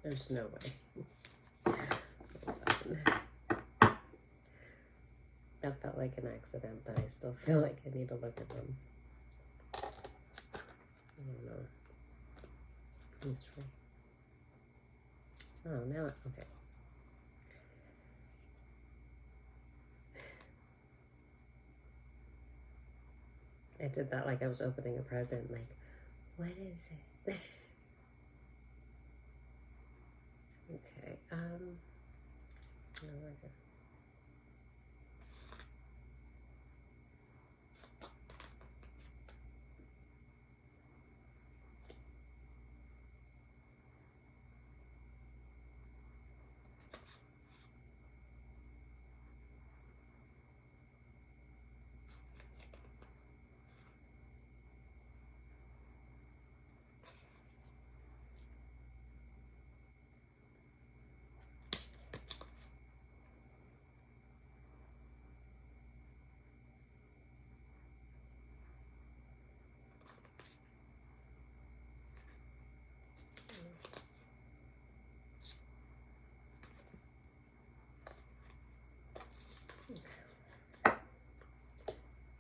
There's no way. That felt like an accident, but I still feel like I need to look at them. I don't know. Let's try. Oh, now, okay. I did that like I was opening a present. Like, what is it? Okay. No, we're good.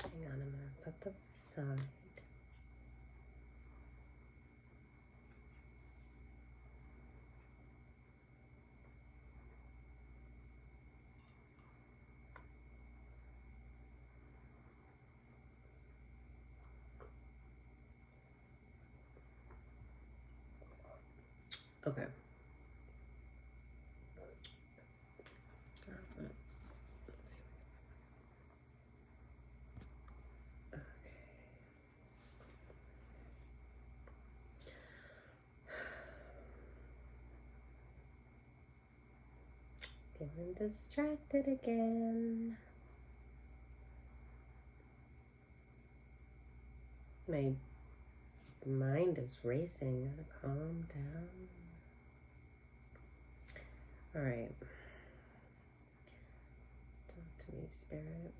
Hang on, I'm gonna put those aside. Okay. Let's see. Okay. Getting distracted again. My mind is racing. Calm down. All right. Talk to me, Spirit.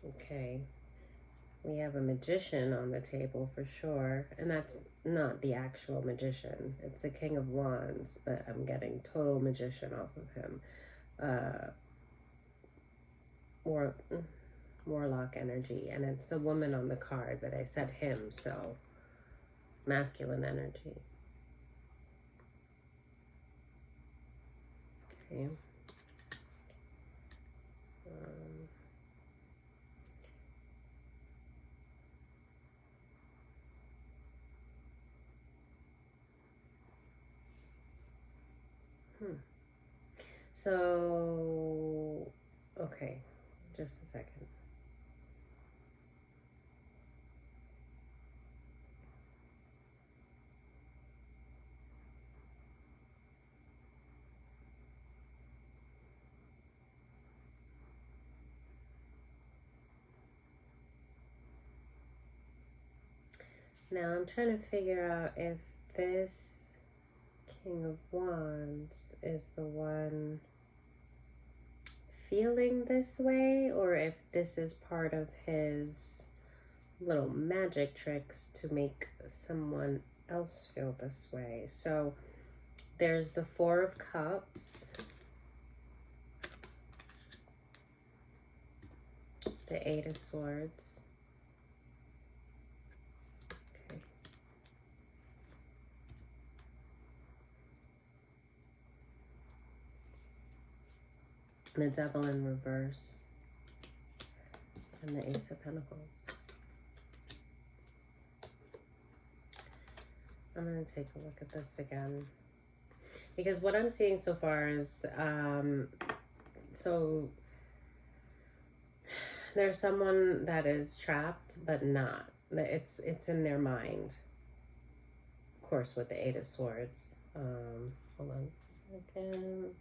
Okay. We have a magician on the table for sure, and that's not the actual magician. It's a King of Wands, but I'm getting total magician off of him. Warlock energy, and it's a woman on the card, but I said him, so masculine energy. Okay. So, okay, just a second. Now I'm trying to figure out if this King of Wands is the one feeling this way, or if this is part of his little magic tricks to make someone else feel this way. So there's the Four of Cups, the Eight of Swords. Okay. The Devil in reverse, and the Ace of Pentacles. I'm going to take a look at this again, because what I'm seeing so far is, so there's someone that is trapped, but not. It's in their mind. Of course, with the Eight of Swords. Hold on a second.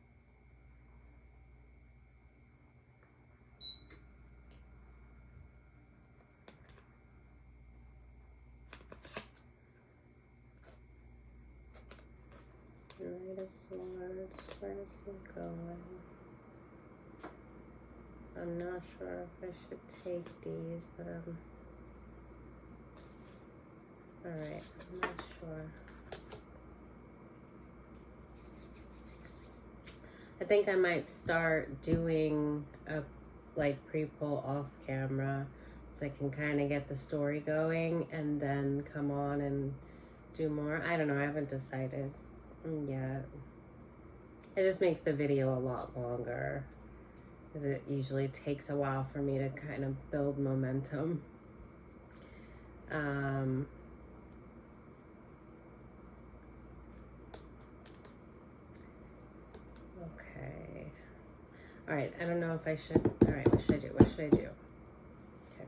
Eight of Swords, where's it going? I'm not sure if I should take these, but alright, I'm not sure. I think I might start doing a like pre-pull off camera so I can kind of get the story going and then come on and do more. I don't know, I haven't decided yet. It just makes the video a lot longer because it usually takes a while for me to kind of build momentum. Okay. All right, I don't know if I should. All right, what should I do? What should I do? Okay.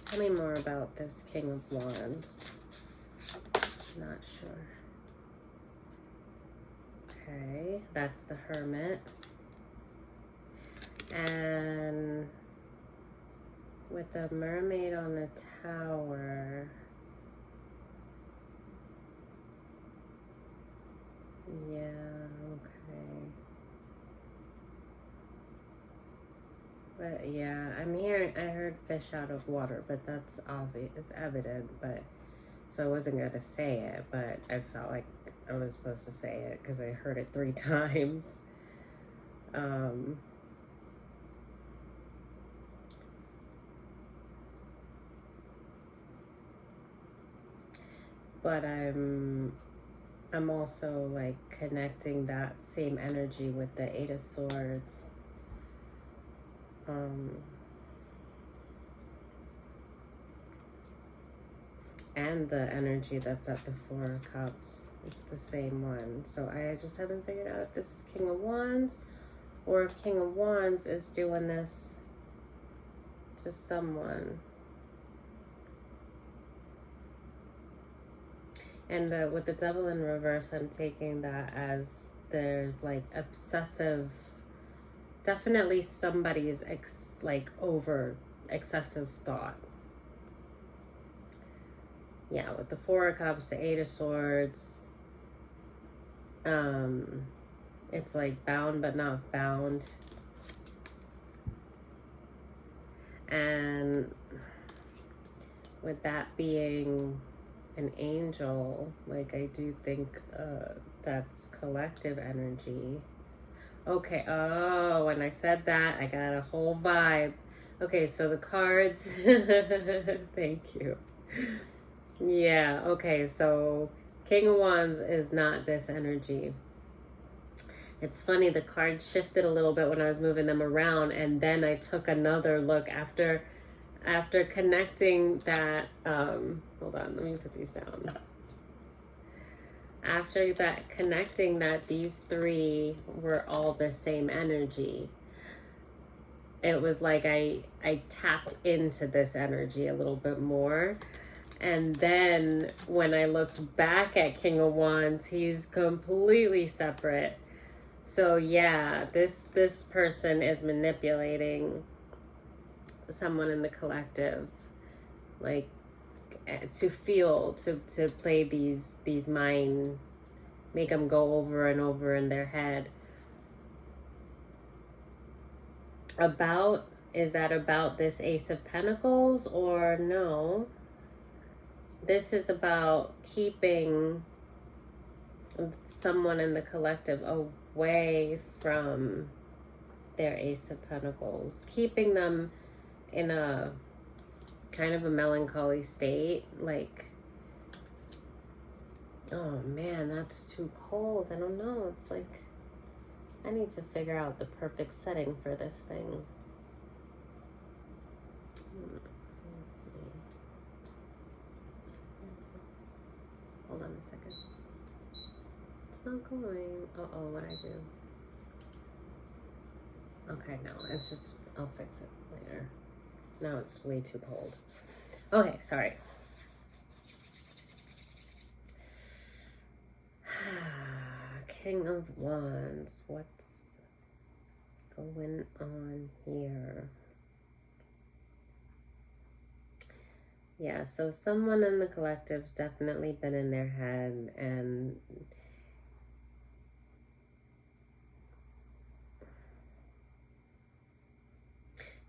Tell me more about this King of Wands. Not sure. Okay, that's the Hermit. And with the Mermaid on the Tower, yeah, okay. But yeah, I heard fish out of water, but that's obvious, it's evident, but so I wasn't going to say it, but I felt like I was supposed to say it because I heard it 3 times. But I'm also like connecting that same energy with the 8 of Swords. And the energy that's at the 4 of Cups. It's the same one. So I just haven't figured out if this is King of Wands or if King of Wands is doing this to someone. And with the Devil in reverse, I'm taking that as there's like obsessive, definitely somebody's over excessive thought. Yeah, with the 4 of Cups, the 8 of Swords, it's like bound but not bound. And with that being an angel, like I do think that's collective energy. Okay, oh, when I said that, I got a whole vibe. Okay, so the cards, thank you. Yeah, okay, so King of Wands is not this energy. It's funny, the cards shifted a little bit when I was moving them around, and then I took another look after connecting that, hold on, let me put these down. After that, connecting that these 3 were all the same energy, it was like I tapped into this energy a little bit more. And then when I looked back at King of Wands, he's completely separate. So yeah, this person is manipulating someone in the collective, like to play these mind, make them go over and over in their head. Is that about this Ace of Pentacles or no? This is about keeping someone in the collective away from their Ace of Pentacles, keeping them in a kind of a melancholy state, like, oh man, that's too cold. I don't know. It's like, I need to figure out the perfect setting for this thing. Let's see. Hold on a second. It's not going. Uh-oh, what'd I do? Okay, no, it's just, I'll fix it later. Now it's way too cold. Okay, sorry. King of Wands, what's going on here? Yeah, so someone in the collective's definitely been in their head, and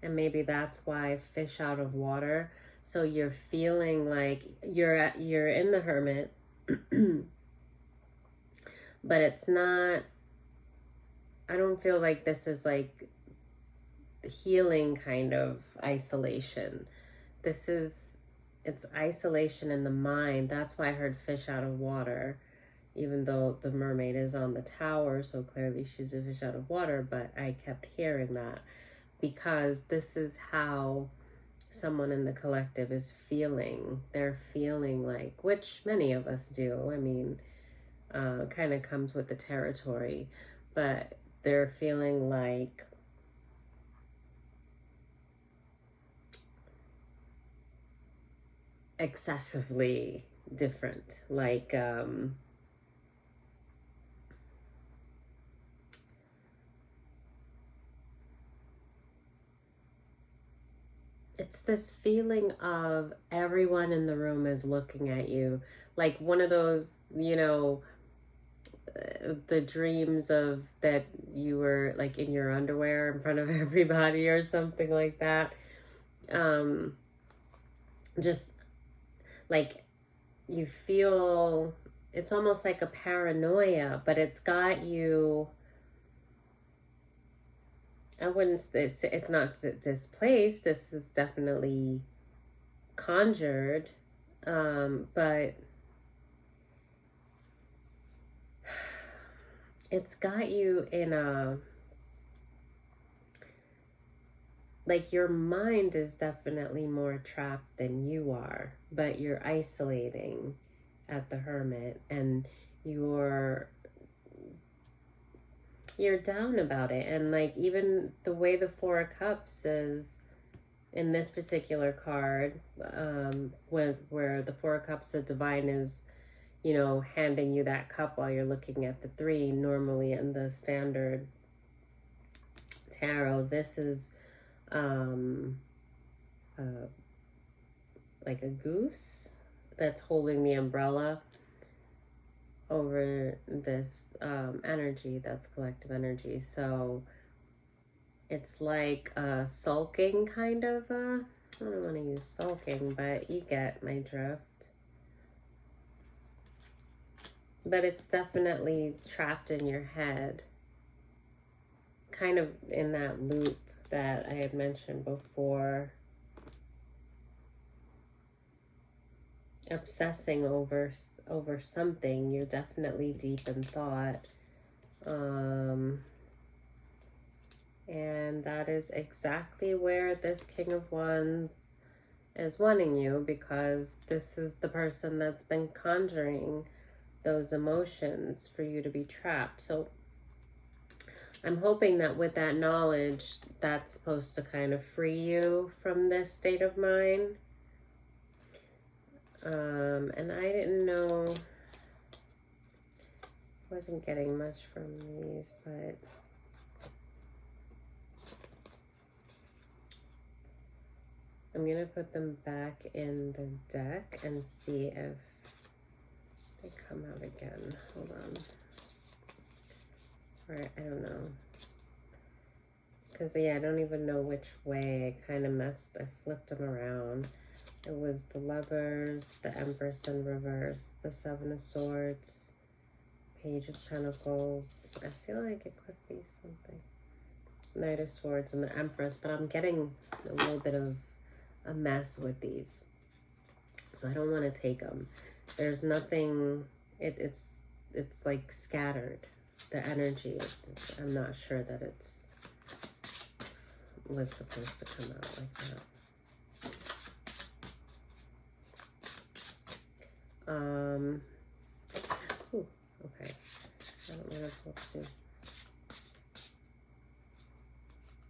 maybe that's why fish out of water. So you're feeling like you're in the hermit, but it's not, I don't feel like this is like healing kind of isolation. This is, it's isolation in the mind. That's why I heard fish out of water, even though the mermaid is on the tower, so clearly she's a fish out of water, but I kept hearing that because this is how someone in the collective is feeling. They're feeling like, which many of us do, I mean, kind of comes with the territory, but they're feeling like excessively different, like it's this feeling of everyone in the room is looking at you, like one of those, the dreams of that you were like in your underwear in front of everybody or something like that. Just like you feel, it's almost like a paranoia, but it's got you, I wouldn't say it's not displaced. This is definitely conjured, but it's got you in a, like your mind is definitely more trapped than you are, but you're isolating at the hermit, and you're down about it. And like even the way the Four of Cups is in this particular card, where the Four of Cups, the divine is, handing you that cup while you're looking at the three. Normally in the standard tarot, this is like a goose that's holding the umbrella over this energy that's collective energy. So it's like a sulking kind of I don't want to use sulking, but you get my drift. But it's definitely trapped in your head, kind of in that loop that I had mentioned before, obsessing over something. You're definitely deep in thought, and that is exactly where this King of Wands is wanting you, because this is the person that's been conjuring those emotions for you to be trapped. So I'm hoping that with that knowledge, that's supposed to kind of free you from this state of mind. And I didn't know, wasn't getting much from these, but I'm gonna put them back in the deck and see if they come out again. Hold on. Or I don't know. Because, yeah, I don't even know which way. I kind of messed. I flipped them around. It was the Lovers, the Empress in reverse, the Seven of Swords, Page of Pentacles. I feel like it could be something. Knight of Swords and the Empress. But I'm getting a little bit of a mess with these. So I don't want to take them. There's nothing, it's like scattered, the energy. I'm not sure that it's was supposed to come out like that. Ooh, okay. I don't know what to.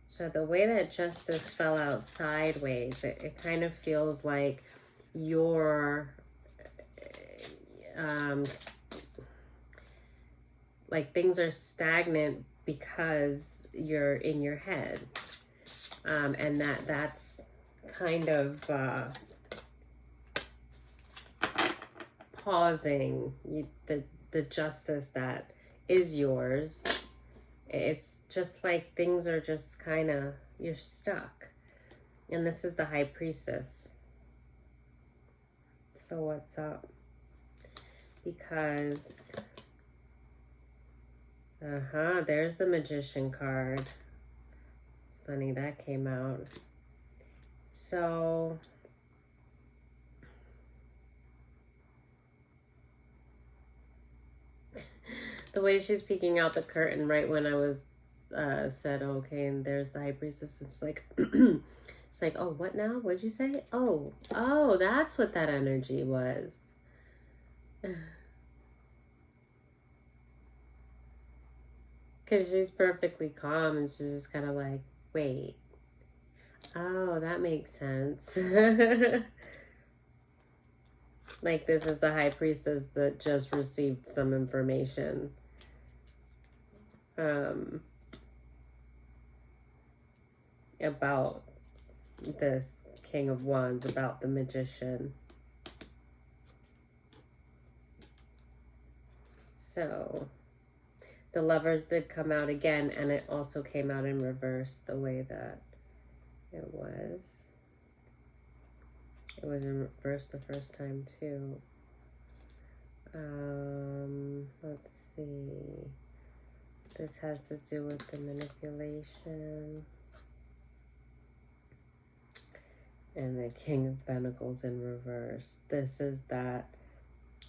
So the way that Justice fell out sideways, it kind of feels like you're like things are stagnant because you're in your head, and that's kind of pausing the justice that is yours. It's just like things are just kind of, you're stuck. And this is the High Priestess. So what's up? Because, there's the Magician card. It's funny that came out. So, the way she's peeking out the curtain right when I was said, okay, and there's the High Priestess. It's like, it's like, oh, what now? What'd you say? Oh, that's what that energy was. Because she's perfectly calm and she's just kind of like, wait. Oh, that makes sense. Like this is the High Priestess that just received some information. About this King of Wands, about the Magician. So, the Lovers did come out again, and it also came out in reverse the way that it was. It was in reverse the first time too. Let's see. This has to do with the manipulation. And the King of Pentacles in reverse. This is that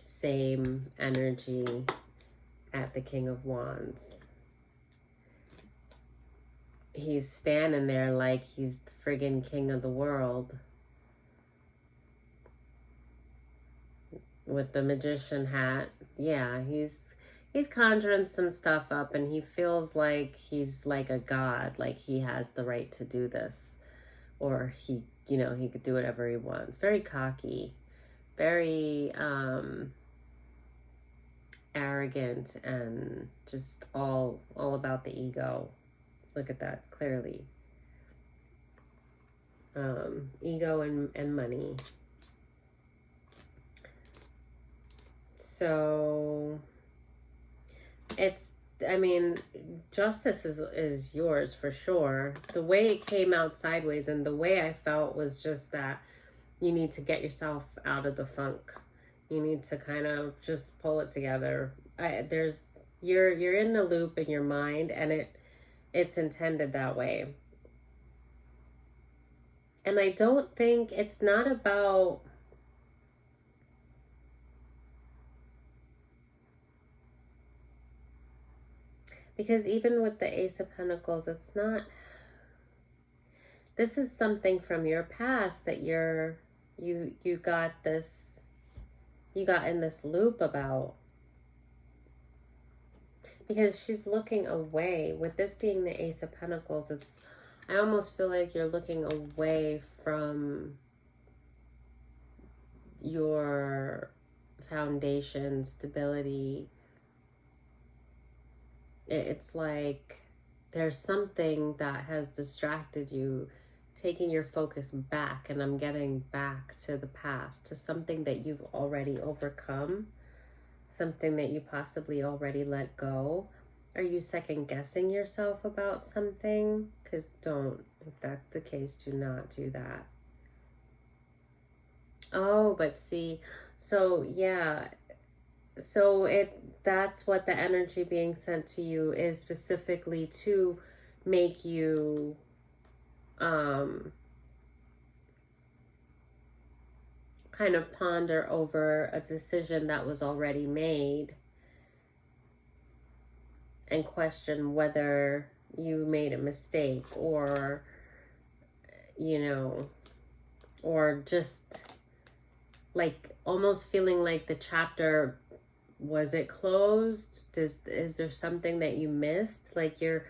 same energy at the King of Wands. He's standing there like he's the friggin' king of the world. With the Magician hat. Yeah, he's conjuring some stuff up and he feels like he's like a god, like he has the right to do this. Or he could do whatever he wants. Very cocky. Very arrogant and just all about the ego. Look at that clearly. Ego and money. So justice is yours for sure. The way it came out sideways and the way I felt was just that you need to get yourself out of the funk. You need to kind of just pull it together. You're in a loop in your mind and it's intended that way. And I don't think it's not about because even with the Ace of Pentacles, it's not, this is something from your past that you got in this loop about. Because she's looking away. With this being the Ace of Pentacles, I almost feel like you're looking away from your foundation, stability. It's like there's something that has distracted you, taking your focus back, and I'm getting back to the past, to something that you've already overcome, something that you possibly already let go. Are you second guessing yourself about something? Because if that's the case, do not do that. Oh, but see, so yeah, so that's what the energy being sent to you is, specifically to make you kind of ponder over a decision that was already made and question whether you made a mistake or or just like almost feeling like the chapter, was it closed? Is there something that you missed? Like you're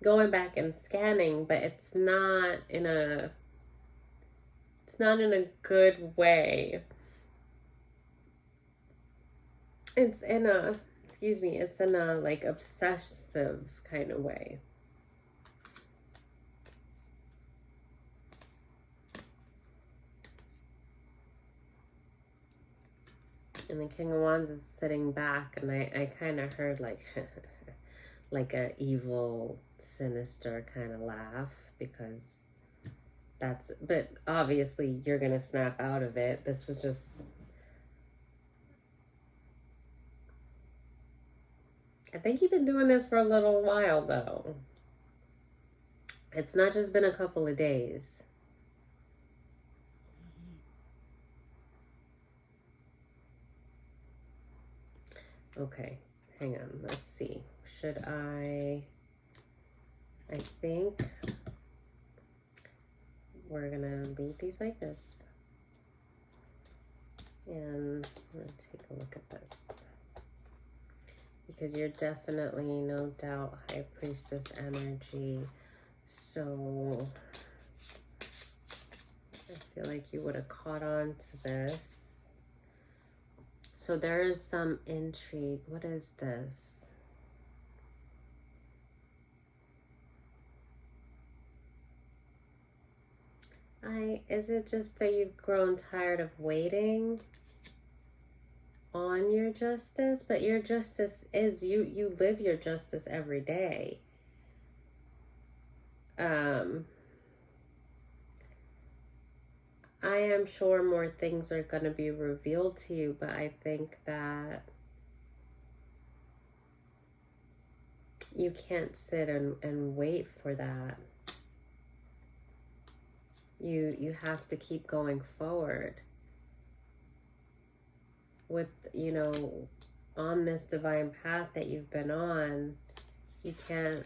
going back and scanning, but it's not in a good way. It's in a like obsessive kind of way. And the King of Wands is sitting back, and I kind of heard like like a evil, sinister kind of laugh, because that's, but obviously you're gonna snap out of it. This was just, I think you've been doing this for a little while though. It's not just been a couple of days. Okay, hang on, let's see. Should I think we're gonna leave these like this. And I'm gonna take a look at this. Because you're definitely, no doubt, High Priestess energy. So I feel like you would have caught on to this. So there is some intrigue. What is this? Is it just that you've grown tired of waiting on your justice? But your justice is, you live your justice every day. I am sure more things are going to be revealed to you, but I think that you can't sit and wait for that. You have to keep going forward with, you know, on this divine path that you've been on. You can't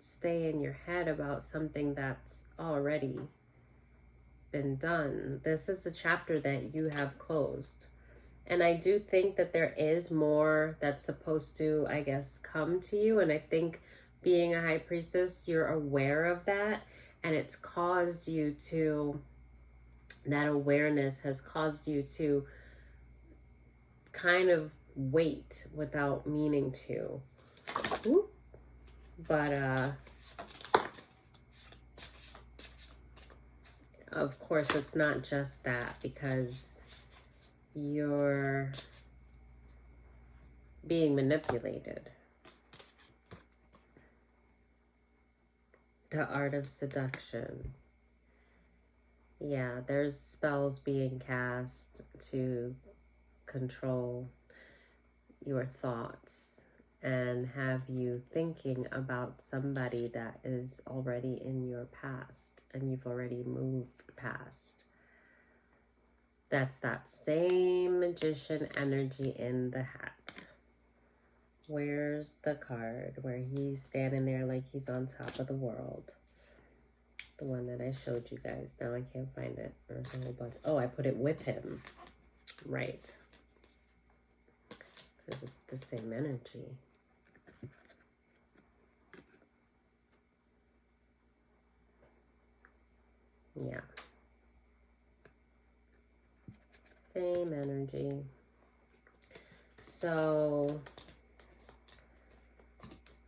stay in your head about something that's already been done. This is a chapter that you have closed. And I do think that there is more that's supposed to, I guess, come to you. And I think being a high priestess, you're aware of that. And it's caused you to, that awareness has caused you to kind of wait without meaning to. But of course, it's not just that, because you're being manipulated. The art of seduction. Yeah, there's spells being cast to control your thoughts and have you thinking about somebody that is already in your past and you've already moved past. That's that same magician energy in the hat. Where's the card where he's standing there like he's on top of the world? The one that I showed you guys. Now I can't find it. There's a whole bunch. Oh, I put it with him. Right. Because it's the same energy. Yeah. Same energy. So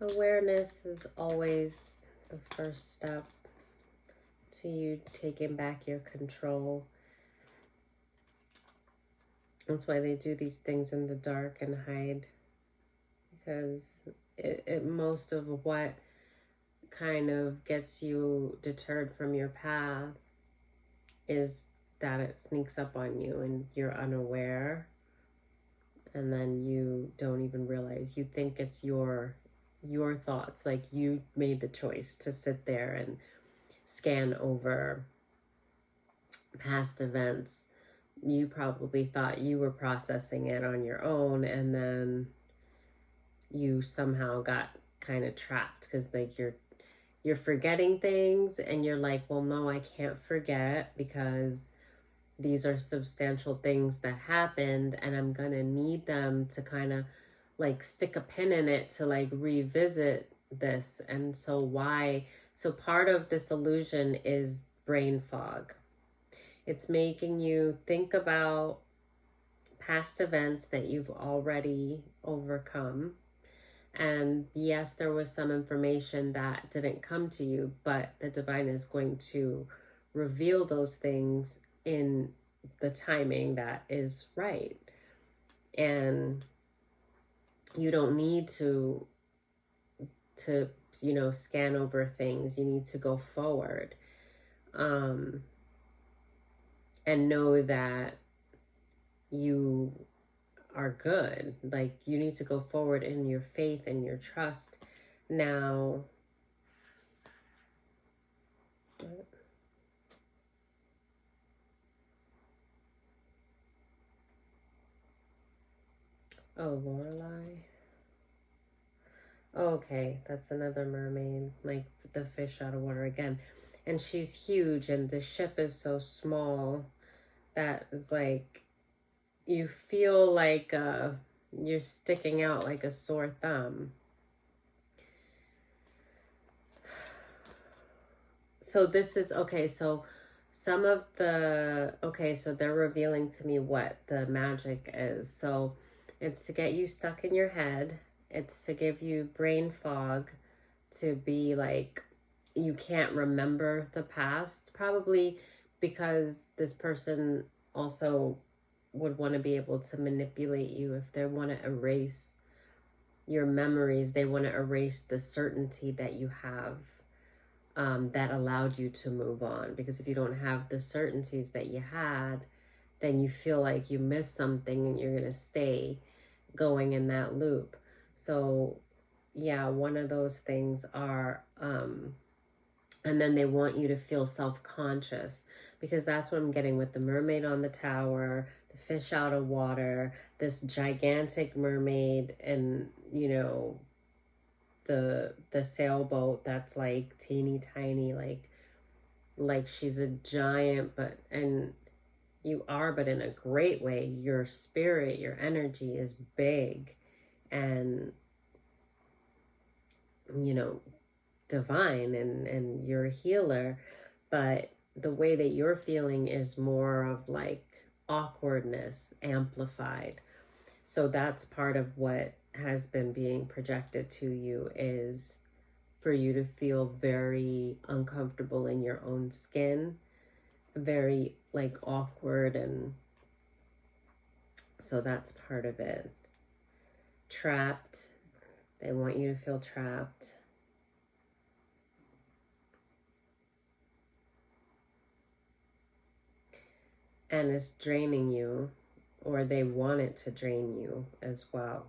awareness is always the first step to you taking back your control. That's why they do these things in the dark and hide, because most of what kind of gets you deterred from your path is that it sneaks up on you and you're unaware, and then you don't even realize. You think it's your thoughts, like you made the choice to sit there and scan over past events. You probably thought you were processing it on your own, and then you somehow got kind of trapped, because like you're forgetting things, and you're like, well, no, I can't forget, because these are substantial things that happened, and I'm gonna need them to kind of like stick a pin in it to like revisit this. And so part of this illusion is brain fog. It's making you think about past events that you've already overcome. And yes, there was some information that didn't come to you, but the divine is going to reveal those things in the timing that is right. And you don't need to you know, scan over things. You need to go forward, and know that you are good. Like, you need to go forward in your faith and your trust. Now, oh, Lorelei. Oh, okay, that's another mermaid, like the fish out of water again. And she's huge, and the ship is so small that is like, you feel like you're sticking out like a sore thumb. So this is, okay, so some of the, okay, so they're revealing to me what the magic is. So it's to get you stuck in your head. It's to give you brain fog, to be like, you can't remember the past, probably because this person also would want to be able to manipulate you. If they want to erase your memories, they want to erase the certainty that you have, that allowed you to move on. Because if you don't have the certainties that you had, then you feel like you missed something and you're going to stay going in that loop. So yeah, one of those things are, and then they want you to feel self-conscious, because that's what I'm getting with the mermaid on the tower, the fish out of water, this gigantic mermaid, and you know, the sailboat that's like teeny tiny, like she's a giant, but, and you are, but in a great way. Your spirit, your energy is big and, you know, divine, and you're a healer, but the way that you're feeling is more of like awkwardness amplified. So that's part of what has been being projected to you, is for you to feel very uncomfortable in your own skin, very like awkward, and so that's part of it. Trapped. They want you to feel trapped. And it's draining you, or they want it to drain you as well.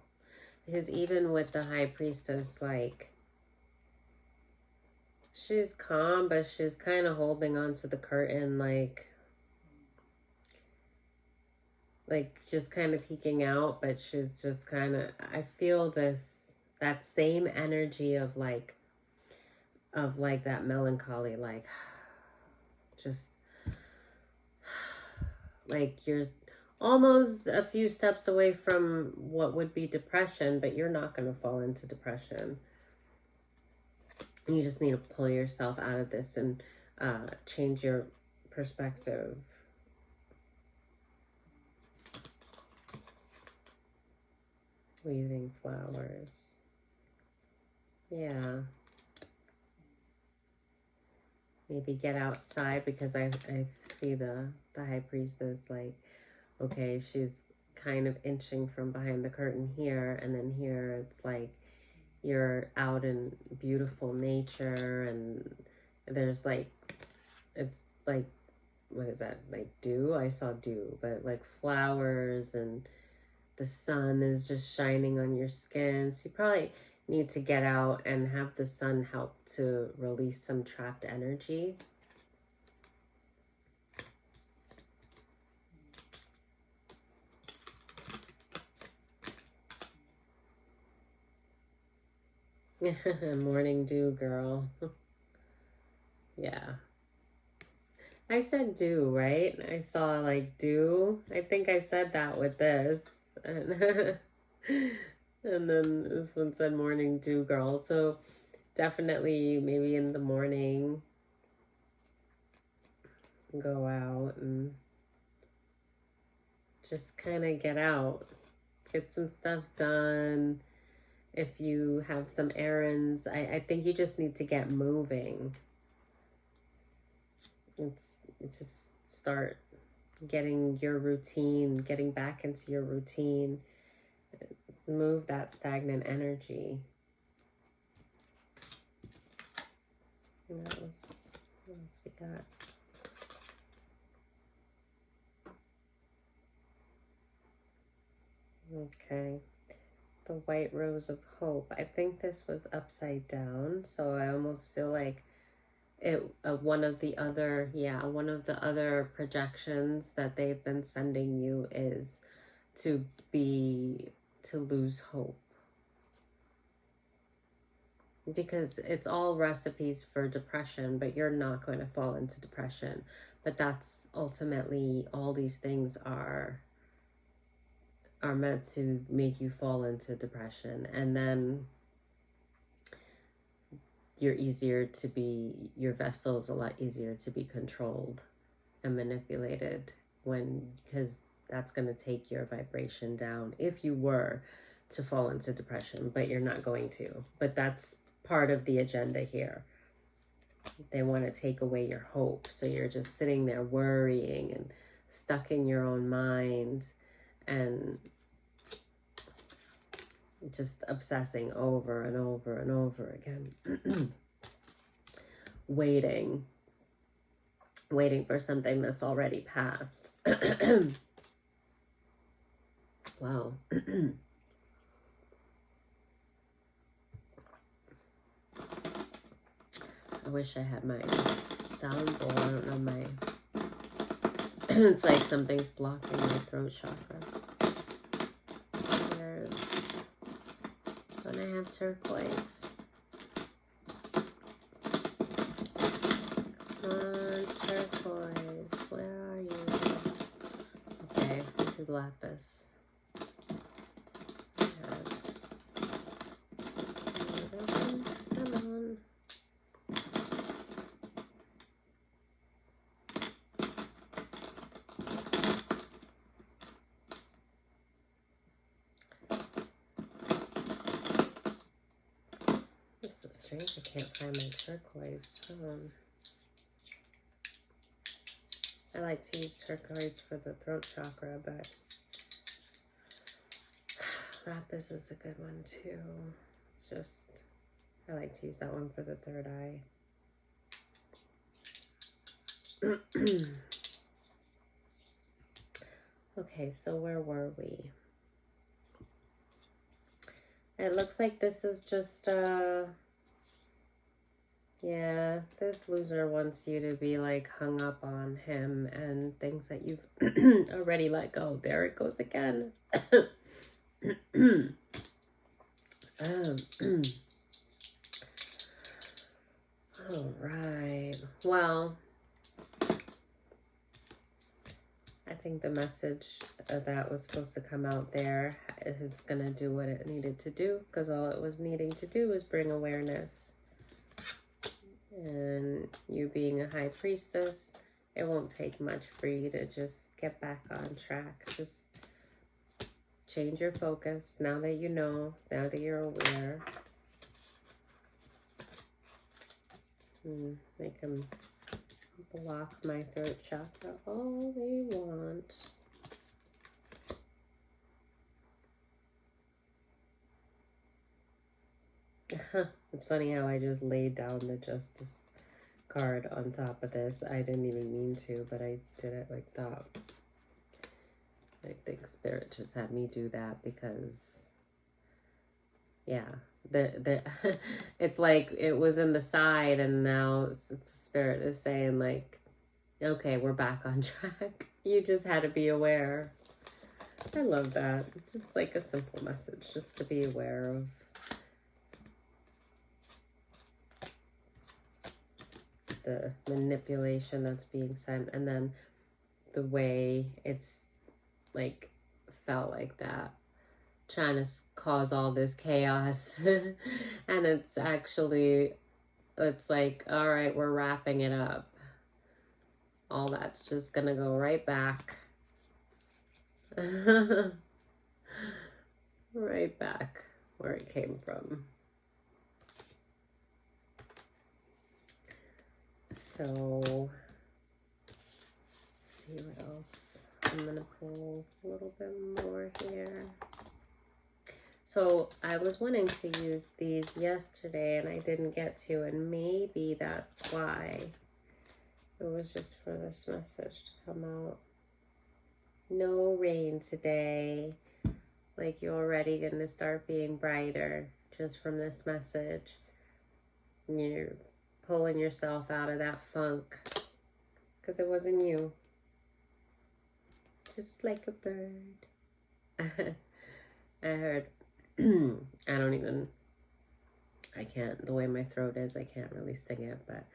Because even with the high priestess, like, she's calm, but she's kind of holding on to the curtain, like just kind of peeking out, but she's just kind of, I feel this, that same energy of like that melancholy, like just like you're almost a few steps away from what would be depression, but you're not going to fall into depression. You just need to pull yourself out of this and change your perspective. Weaving flowers. Yeah. Maybe get outside, because I see the high priestess, like, okay, she's kind of inching from behind the curtain here, and then here it's like you're out in beautiful nature, and there's like, it's like, what is that, like dew? I saw dew, but like flowers, and the sun is just shining on your skin. So you probably need to get out and have the sun help to release some trapped energy. Morning dew, girl. Yeah. I said dew, right? I saw like dew. I think I said that with this. And, and then this one said morning dew, girl. So definitely maybe in the morning, go out and just kind of get out. Get some stuff done. If you have some errands, I think you just need to get moving. It's just start getting your routine, getting back into your routine. Move that stagnant energy. What else we got? Okay. The White Rose of Hope. I think this was upside down, so I almost feel like it one of the other projections that they've been sending you is to lose hope, because it's all recipes for depression, but you're not going to fall into depression. But that's ultimately, all these things are meant to make you fall into depression, and then your vessel is a lot easier to be controlled and manipulated, because that's going to take your vibration down if you were to fall into depression, but you're not going to. But that's part of the agenda here. They want to take away your hope, so you're just sitting there worrying and stuck in your own mind and just obsessing over and over and over again. waiting for something that's already passed. Wow. I wish I had my sound bowl. I don't know my... It's like something's blocking my throat chakra. Don't I have turquoise? Come on, turquoise. Where are you? Okay, this is lapis. Come on. It's so strange, I can't find my turquoise. I like to use turquoise for the throat chakra, but lapis is a good one too. Just, I like to use that one for the third eye. Okay, so where were we? It looks like this is just, yeah, this loser wants you to be like hung up on him and things that you've already let go. There it goes again. All right. Well, I think the message that was supposed to come out there is going to do what it needed to do, because all it was needing to do was bring awareness. And you being a high priestess, it won't take much for you to just get back on track. Just change your focus now that you know, now that you're aware. They can block my throat chakra all they want. It's funny how I just laid down the Justice card on top of this. I didn't even mean to, but I did it like that. I think Spirit just had me do that because, yeah, it's like it was in the side, and now Spirit is saying like, okay, we're back on track. You just had to be aware. I love that. Just like a simple message, just to be aware of. The manipulation that's being sent, and then the way it's like felt like that, trying to cause all this chaos. And it's actually, it's like, all right, we're wrapping it up. All that's just gonna go right back. Right back where it came from. So, let's see what else. I'm going to pull a little bit more here. So I was wanting to use these yesterday and I didn't get to, and maybe that's why. It was just for this message to come out. No rain today. Like, you're already going to start being brighter just from this message. You're pulling yourself out of that funk because it wasn't you. Just like a bird. I heard, I can't, the way my throat is, I can't really sing it, but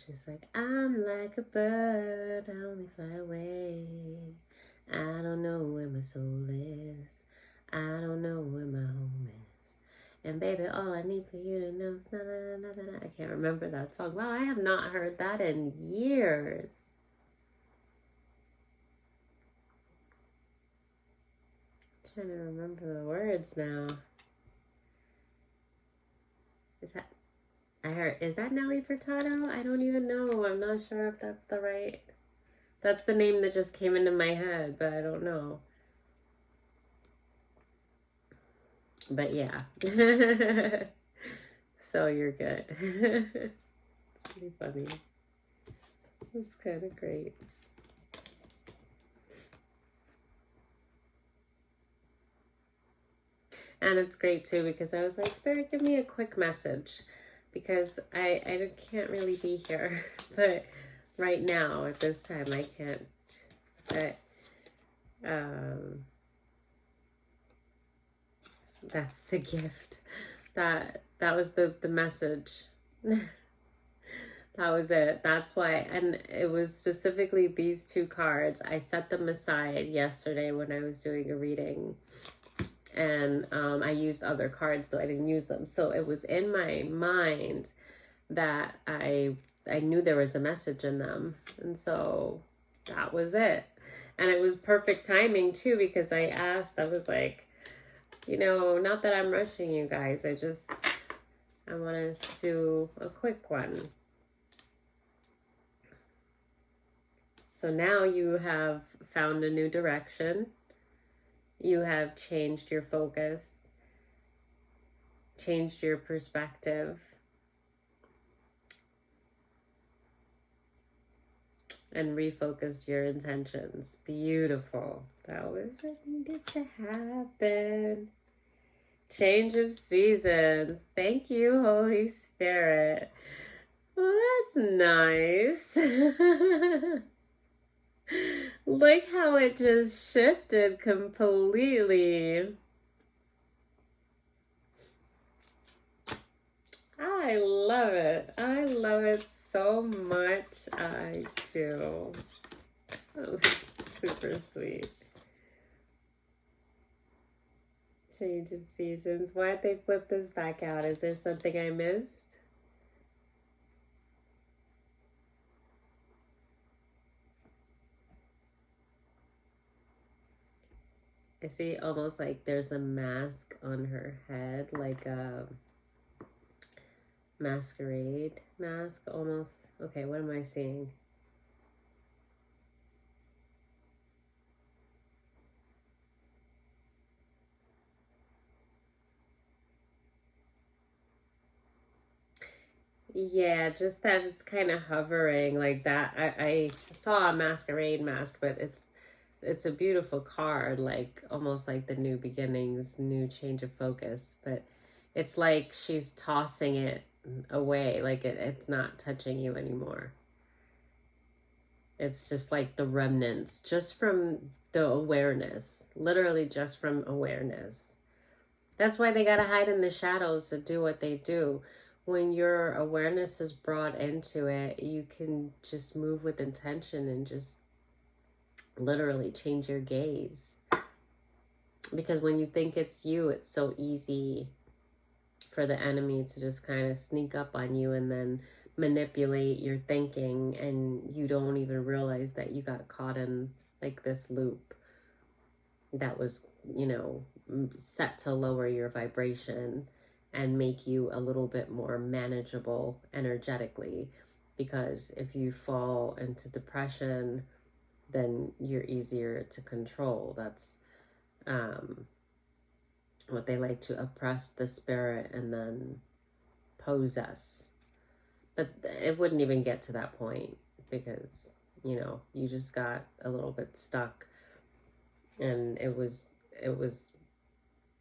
she's like, I'm like a bird, I only fly away. I don't know where my soul is. I don't know where my home is. And baby, all I need for you to know is na na na na na. I can't remember that song. Wow, I have not heard that in years. I'm trying to remember the words now. Is that Nelly Furtado? I don't even know. I'm not sure if that's the right. That's the name that just came into my head, but I don't know. But yeah. So you're good. It's pretty funny. It's kind of great. And it's great too because I was like, Spirit, give me a quick message because I can't really be here. But right now at this time I can't. But that's the gift. That was the message. That was it. That's why. And it was specifically these two cards. I set them aside yesterday when I was doing a reading. And I used other cards, though I didn't use them. So it was in my mind that I knew there was a message in them. And so that was it. And it was perfect timing, too, because I was like, you know, not that I'm rushing you guys. I want to do a quick one. So now you have found a new direction. You have changed your focus, changed your perspective, and refocused your intentions. Beautiful. That was what needed to happen. Change of seasons. Thank you, Holy Spirit. Well, that's nice. Look how it just shifted completely. I love it. I love it so much. I do. Oh, super sweet. Change of seasons. Why'd they flip this back out? Is there something I missed? I see almost like there's a mask on her head, like a masquerade mask almost. Okay, what am I seeing? Yeah, just that it's kind of hovering like that. I saw a masquerade mask, but it's a beautiful card, like almost like the new beginnings, new change of focus. But it's like she's tossing it away, like it's not touching you anymore. It's just like the remnants, just from the awareness, literally just from awareness. That's why they gotta hide in the shadows to do what they do. When your awareness is brought into it, you can just move with intention and just literally change your gaze. Because when you think it's you, it's so easy for the enemy to just kind of sneak up on you and then manipulate your thinking, and you don't even realize that you got caught in like this loop that was, you know, set to lower your vibration and make you a little bit more manageable energetically. Because if you fall into depression, then you're easier to control. That's what they like to oppress the spirit and then possess. But it wouldn't even get to that point because, you know, you just got a little bit stuck, and it was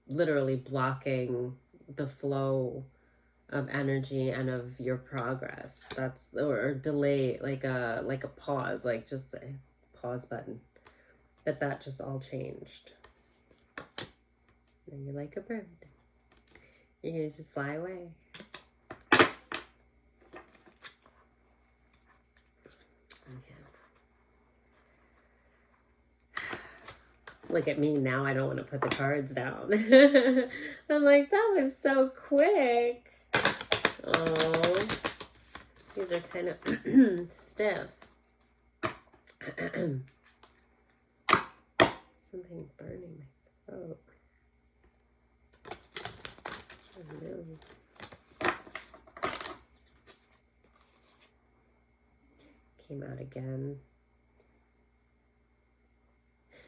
literally blocking the flow of energy and of your progress. That's, or delay, like a pause, like just a pause button. But that just all changed. And you're like a bird. You're gonna just fly away. Look at me now. I don't want to put the cards down. I'm like, that was so quick. Oh, these are kind of stiff. Something burning my throat. Oh, no. Came out again.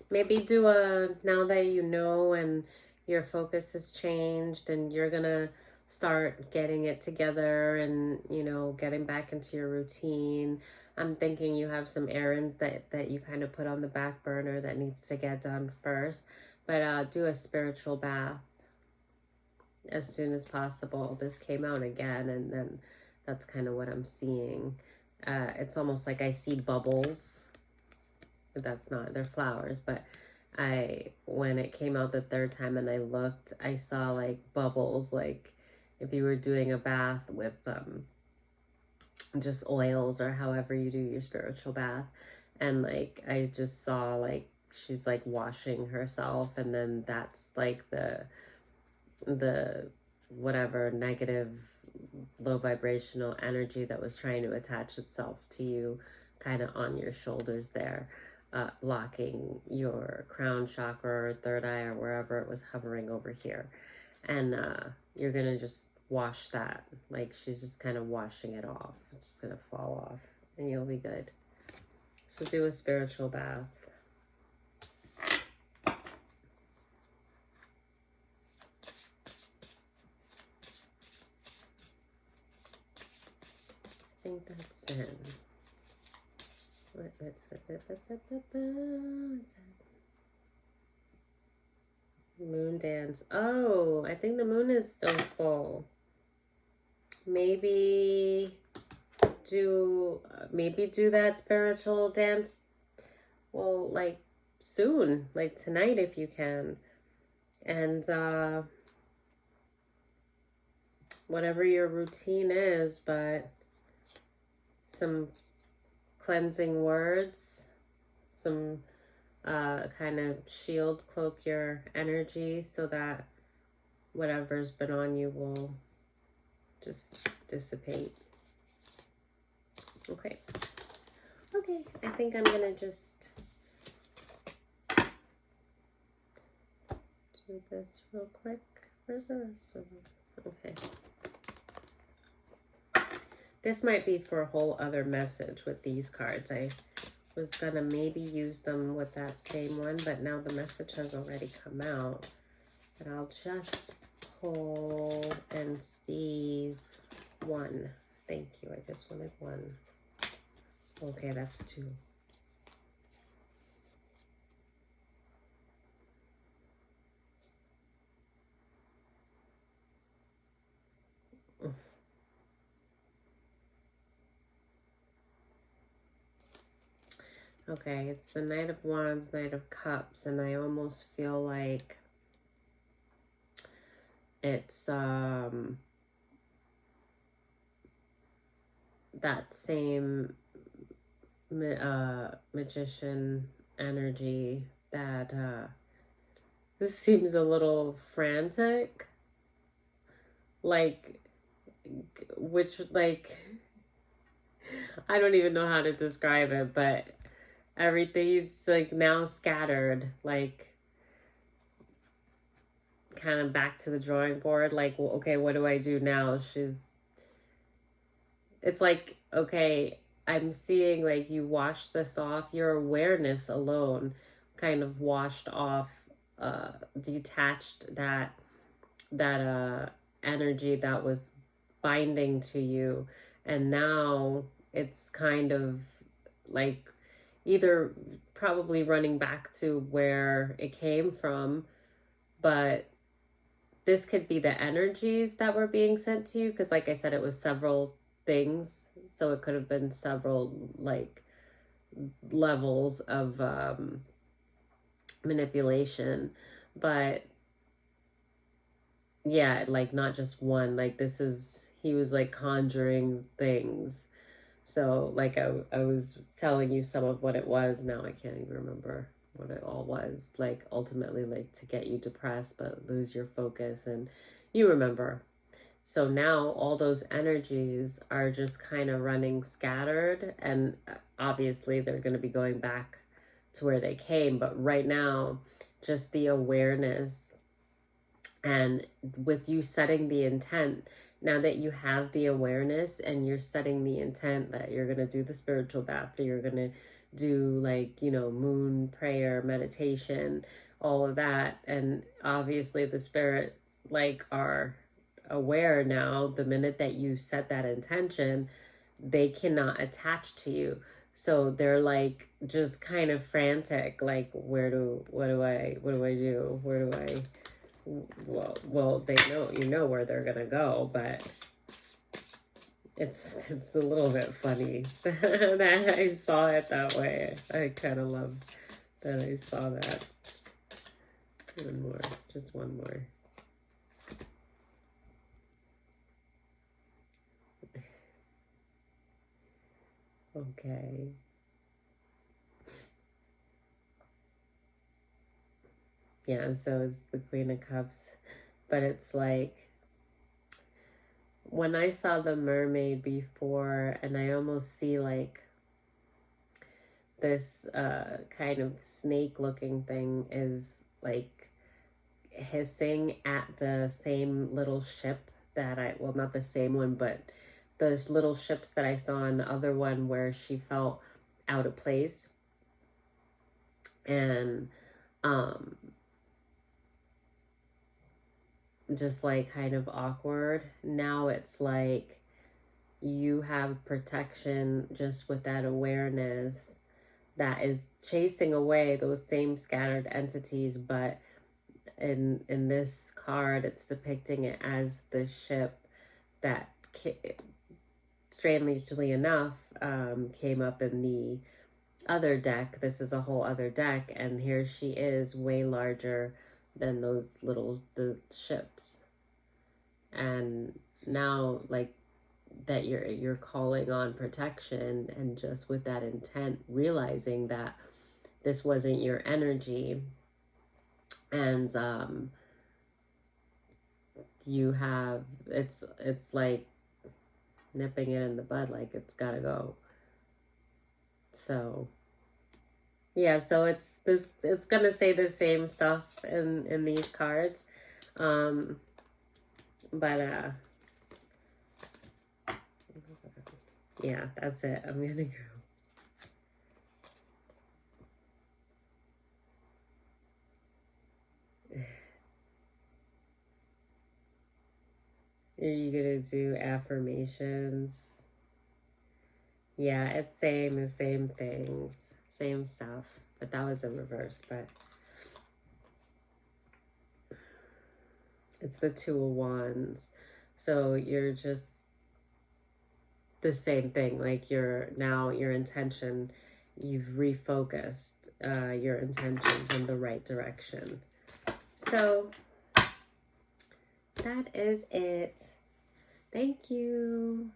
Maybe do a, now that you know and your focus has changed and you're gonna start getting it together and, you know, getting back into your routine. I'm thinking you have some errands that you kind of put on the back burner that needs to get done first. But do a spiritual bath as soon as possible. This came out again, and then that's kind of what I'm seeing. It's almost like I see bubbles. But that's not, they're flowers. But when it came out the third time and I looked, I saw like bubbles, like if you were doing a bath with just oils or however you do your spiritual bath. And like I just saw like she's like washing herself, and then that's like the whatever negative low vibrational energy that was trying to attach itself to you kind of on your shoulders there, blocking your crown chakra or third eye or wherever it was hovering over here. And you're gonna just wash that, like she's just kind of washing it off. It's just gonna fall off and you'll be good. So do a spiritual bath. I think that's in. What's moon dance? Oh, I think the moon is still full. Maybe do that spiritual dance. Well, like soon, like tonight if you can, and whatever your routine is, but some cleansing words, some kind of shield, cloak your energy so that whatever's been on you will just dissipate. Okay, I think I'm gonna just do this real quick. Where's the rest of them? Okay. This might be for a whole other message with these cards. I was gonna maybe use them with that same one, but now the message has already come out. But I'll just pull and see one. Thank you. I just wanted one. Okay, that's two. Okay, it's the Knight of Wands, Knight of Cups, and I almost feel like it's that same magician energy that this seems a little frantic, like, which, like, I don't even know how to describe it, but everything's like now scattered, like kind of back to the drawing board, like, well, okay, what do I do now? It's like, okay, I'm seeing like you washed this off, your awareness alone kind of washed off, detached that energy that was binding to you, and now it's kind of like either probably running back to where it came from, but this could be the energies that were being sent to you, because like I said, it was several things, so it could have been several like levels of manipulation. But yeah, like not just one, like this is, he was like conjuring things. So like I was telling you some of what it was. Now I can't even remember what it all was. Like ultimately, like to get you depressed but lose your focus, and you remember. So now all those energies are just kind of running scattered, and obviously they're going to be going back to where they came. But right now, just the awareness, and with you setting the intent, now that you have the awareness and you're setting the intent that you're going to do the spiritual bath, that you're going to do like, you know, moon prayer, meditation, all of that. And obviously the spirits like are aware now. The minute that you set that intention, they cannot attach to you. So they're like just kind of frantic, like what do I do? Where do I well, they know, you know where they're gonna go, but it's a little bit funny that I saw it that way. I kind of love that I saw that. One more, just one more. Okay. Yeah, so it's the Queen of Cups, but it's like when I saw the mermaid before, and I almost see like this kind of snake looking thing is like hissing at the same little ship that well, not the same one, but those little ships that I saw in the other one where she felt out of place. And just like kind of awkward. Now it's like you have protection just with that awareness that is chasing away those same scattered entities. But in this card, it's depicting it as the ship that, strangely enough, came up in the other deck. This is a whole other deck, and here she is, way larger than those the ships. And now, like, that you're calling on protection, and just with that intent, realizing that this wasn't your energy, and you have, it's like nipping it in the bud, like it's gotta go. So yeah, so it's gonna say the same stuff in these cards, but yeah, that's it. I'm gonna go. Are you gonna do affirmations? Yeah, it's saying the same things, same stuff, but that was in reverse. But it's the Two of Wands, so you're just the same thing. Like now your intention, you've refocused your intentions in the right direction. So that is it. Thank you.